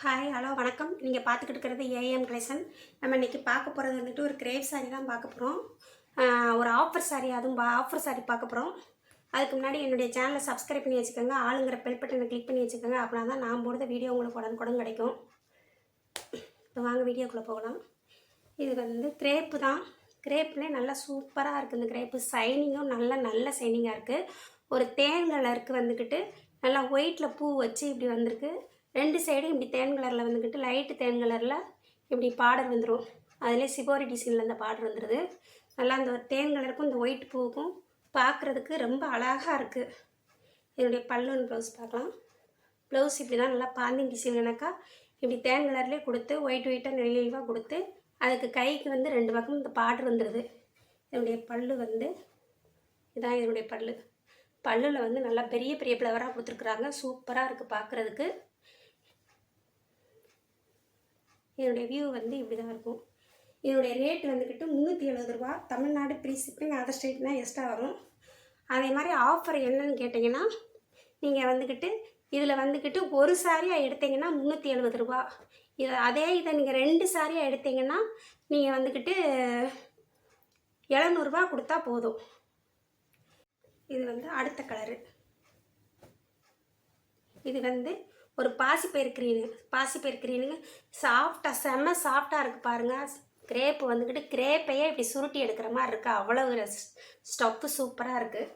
Hi hello வணக்கம். நீங்கள் பார்த்துக்கிட்டு இருக்கிறது ஏஎம் கலெக்ஷன். நம்ம இன்றைக்கி பார்க்க போகிறது வந்துட்டு ஒரு கிரேப் சாரீ தான் பார்க்க போகிறோம். ஒரு ஆஃபர் சாரீ, அதுவும் ஆஃபர் சாரீ பார்க்க போகிறோம். அதுக்கு முன்னாடி என்னுடைய சேனலை சப்ஸ்கிரைப் பண்ணி வச்சுக்கோங்க, ஆளுங்கிற பெல் பட்டனை கிளிக் பண்ணி வச்சுக்கோங்க. அப்படின்னா தான் நான் போடுற வீடியோ உங்களுக்கு உடனுக்குடன் கிடைக்கும். இப்போ வாங்க வீடியோக்குள்ளே போகலாம். இது வந்து கிரேப்பு தான். கிரேப்லேயே நல்லா சூப்பராக இருக்குது. இந்த கிரேப்பு சைனிங்கும் நல்ல சைனிங்காக இருக்குது. ஒரு தேன் கலருக்கு வந்துக்கிட்டு நல்லா ஒயிட்டில் பூ வச்சு இப்படி வந்திருக்கு. ரெண்டு சைடும் இப்படி தேன் கலரில் வந்துக்கிட்டு லைட்டு தேன் கலரில் இப்படி பார்டர் வந்துடும். அதிலே சிபோரி டிசைனில் அந்த பார்டர் வந்துடுது. நல்லா அந்த தேன் கலருக்கும் இந்த ஒயிட் பூவுக்கும் பார்க்குறதுக்கு ரொம்ப அழகாக இருக்குது. என்னுடைய பல்லுன்னு ப்ளவுஸ் பார்க்கலாம். ப்ளவுஸ் இப்படி தான் நல்லா பாந்திங் டிசைன் கணக்கா இப்படி தேன் கலர்லேயே கொடுத்து ஒயிட்டாக நெளிவாக கொடுத்து அதுக்கு கைக்கு வந்து ரெண்டு பக்கம் இந்த பார்டர் வந்துடுது. என்னுடைய பல்லு வந்து இதான் என்னுடைய பல்லில் வந்து நல்லா பெரிய ஃப்ளவராக கொடுத்துருக்குறாங்க. சூப்பராக இருக்குது பார்க்குறதுக்கு. என்னுடைய வியூ வந்து இப்படி தான் இருக்கும். இதனுடைய ரேட் வந்துக்கிட்டு 370 ரூபா. தமிழ்நாடு ஃப்ரீ ஷிப்பிங், அதர் ஸ்டேட்னா எக்ஸ்ட்ரா வரும். அதே மாதிரி ஆஃபர் என்னன்னு கேட்டிங்கன்னா, நீங்கள் வந்துக்கிட்டு இதில் வந்துக்கிட்டு ஒரு சாரியாக எடுத்திங்கன்னா 370 ரூபா. இதை நீங்கள் 2 சாரியாக எடுத்திங்கன்னா நீங்கள் வந்துக்கிட்டு 700 ரூபா கொடுத்தா போதும். இது வந்து அடுத்த கலரு. இது வந்து ஒரு பாசிப்பயிர் க்ரீனுங்க. சாஃப்டாக செம்ம சாஃப்டாக இருக்குது பாருங்கள். கிரேப்பு வந்துக்கிட்டு கிரேப்பையே இப்படி சுருட்டி எடுக்கிற மாதிரி இருக்குது. அவ்வளோ ஸ்டஃப்பு சூப்பராக இருக்குது.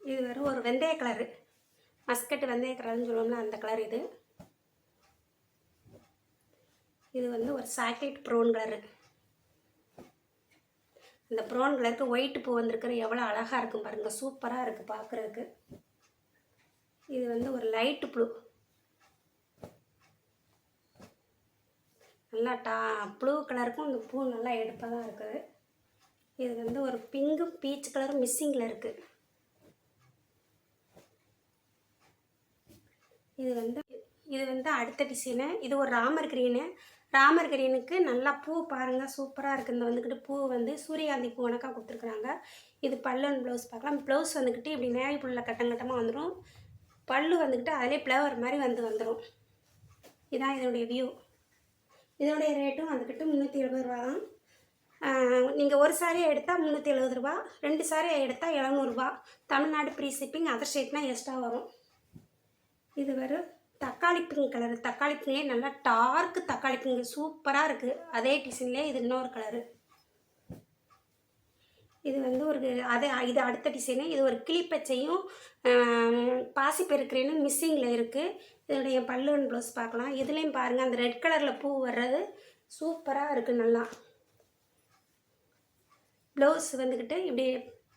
இது வெறும் ஒரு வெந்தய கலரு, மஸ்கட்டு வெந்தய கலர்னு சொல்லுவோம்னா அந்த கலர் இது. இது வந்து ஒரு சாக்லேட் ப்ரௌன் கலரு. அந்த ப்ரௌன் கலருக்கு ஒயிட் பூ வந்திருக்கிற எவ்வளோ அழகாக இருக்கும் பாருங்கள். சூப்பராக இருக்குது பார்க்குறதுக்கு. இது வந்து ஒரு லைட்டு ப்ளூ, நல்லா ப்ளூ கலருக்கும் இந்த பூ நல்லா எடுப்பாக தான் இருக்குது. இது வந்து ஒரு பிங்கும் பீச் கலரும் மிஸ்ஸிங்கில் இருக்குது. இது வந்து அடுத்த டிசைனு. இது ஒரு ராமர் கிரீனுக்கு நல்லா பூ பாருங்கள் சூப்பராக இருக்குது. இந்த வந்துக்கிட்டு பூ வந்து சூரியகாந்தி பூ கணக்காக கொடுத்துருக்குறாங்க. இது பல்லுன்னு ப்ளவுஸ் பார்க்கலாம். ப்ளவுஸ் வந்துக்கிட்டு இப்படி நேவி புல்லில் கட்டமாக வந்துடும். பல்லு வந்துக்கிட்டு அதிலே ஃப்ளவர் மாதிரி வந்துடும். இதுதான் இதனுடைய வியூ. இதனுடைய ரேட்டும் வந்துக்கிட்டு 370 ரூபா தான். நீங்கள் ஒரு சாரியை எடுத்தால் 370 ரூபா, 2 சாரியை எடுத்தால் 700 ரூபா. தமிழ்நாடு ஃப்ரீ ஷிப்பிங், அதர் ஸ்டேட்னா எக்ஸ்ட்ரா வரும். இது வெறும் தக்காளி பிங்க் கலரு. தக்காளி பிங்கே நல்லா டார்க்கு தக்காளி பிங்கு சூப்பராக இருக்குது. அதே டிசைன்லேயே இது இன்னொரு கலரு. இது வந்து இது அடுத்த டிசைனு. இது ஒரு கிளிப்பச்சையும் பாசிப்பெருக்கிறேன்னு மிஸ்ஸிங்கில் இருக்குது. இதனுடைய பல்லுன்னு ப்ளவுஸ் பார்க்கலாம். இதுலேயும் பாருங்கள் அந்த ரெட் கலரில் பூ வர்றது சூப்பராக இருக்குது. நல்லா ப்ளவுஸ் வந்துக்கிட்டு இப்படி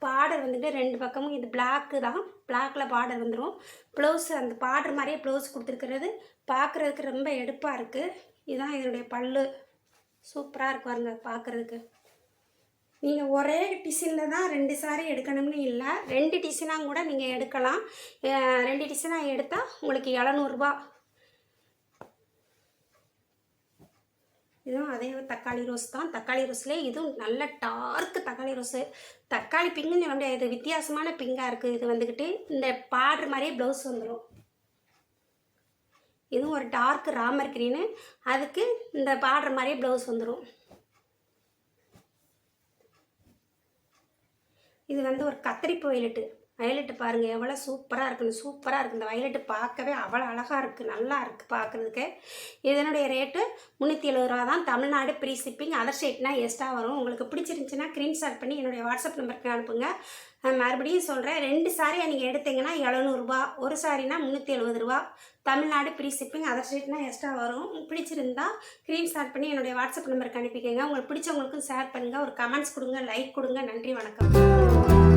பார்டர் வந்துக்கிட்டு ரெண்டு பக்கமும் இது பிளாக்கு தான். பிளாக்கில் பார்டர் வந்துடும். ப்ளவுஸ் அந்த பார்டர் மாதிரியே ப்ளவுஸ் கொடுத்துருக்கிறது பார்க்குறதுக்கு ரொம்ப எடுப்பாக இருக்குது. இதுதான் இதனுடைய பல்லு. சூப்பராக இருக்கு பாருங்க பார்க்குறதுக்கு. நீங்கள் ஒரே டிசைனில் தான் 2 சாரி எடுக்கணும்னு இல்லை, 2 டிசைனாக கூட நீங்கள் எடுக்கலாம். 2 டிசைனாக எடுத்தால் உங்களுக்கு 700 ரூபா. இதுவும் அதே தக்காளி ரோஸ் தான். தக்காளி ரோஸ்லேயே இதுவும் நல்ல டார்க்கு தக்காளி ரோஸு. தக்காளி பிங்குன்னு சொல்ல முடியாது, இது வித்தியாசமான பிங்காக இருக்குது. இது வந்துக்கிட்டு இந்த பார்டர் மாதிரியே ப்ளவுஸ் வந்துடும். இதுவும் ஒரு டார்க்கு ராமர் கிரீனு, அதுக்கு இந்த பார்டர் மாதிரியே ப்ளவுஸ் வந்துடும். இது வந்து ஒரு கத்திரிப்பு வயலட்டு பாருங்கள் எவ்வளோ சூப்பராக இருக்குன்னு. சூப்பராக இருக்குது. இந்த வயலட்டு பார்க்கவே அவ்வளோ அழகாக இருக்குது, நல்லா இருக்குது பார்க்குறதுக்கு. இதனுடைய ரேட்டு 370 ரூபா தான். தமிழ்நாடு ஃப்ரீ ஷிப்பிங், அதர் ஸ்டேட்னா எக்ஸ்ட்ரா வரும். உங்களுக்கு பிடிச்சிருந்துச்சின்னா ஸ்க்ரீன்ஷாட் பண்ணி என்னுடைய வாட்ஸ்அப் நம்பருக்கு அனுப்புங்க. மறுபடியும் சொல்கிறேன், 2 சாரியை நீங்கள் எடுத்தீங்கன்னா 700 ரூபா, ஒரு சாரினா 370 ரூபா. தமிழ்நாடு ஃப்ரீ ஷிப்பிங், அதர் ஸ்டேட்னா எக்ஸ்ட்ரா வரும். பிடிச்சிருந்தா ஸ்க்ரீன்ஷாட் பண்ணி என்னுடைய வாட்ஸ்அப் நம்பருக்கு அனுப்பிக்கோங்க. உங்களுக்கு பிடிச்சவங்களுக்கும் ஷேர் பண்ணுங்கள். ஒரு கமெண்ட்ஸ் கொடுங்க, லைக் கொடுங்க. நன்றி, வணக்கம்.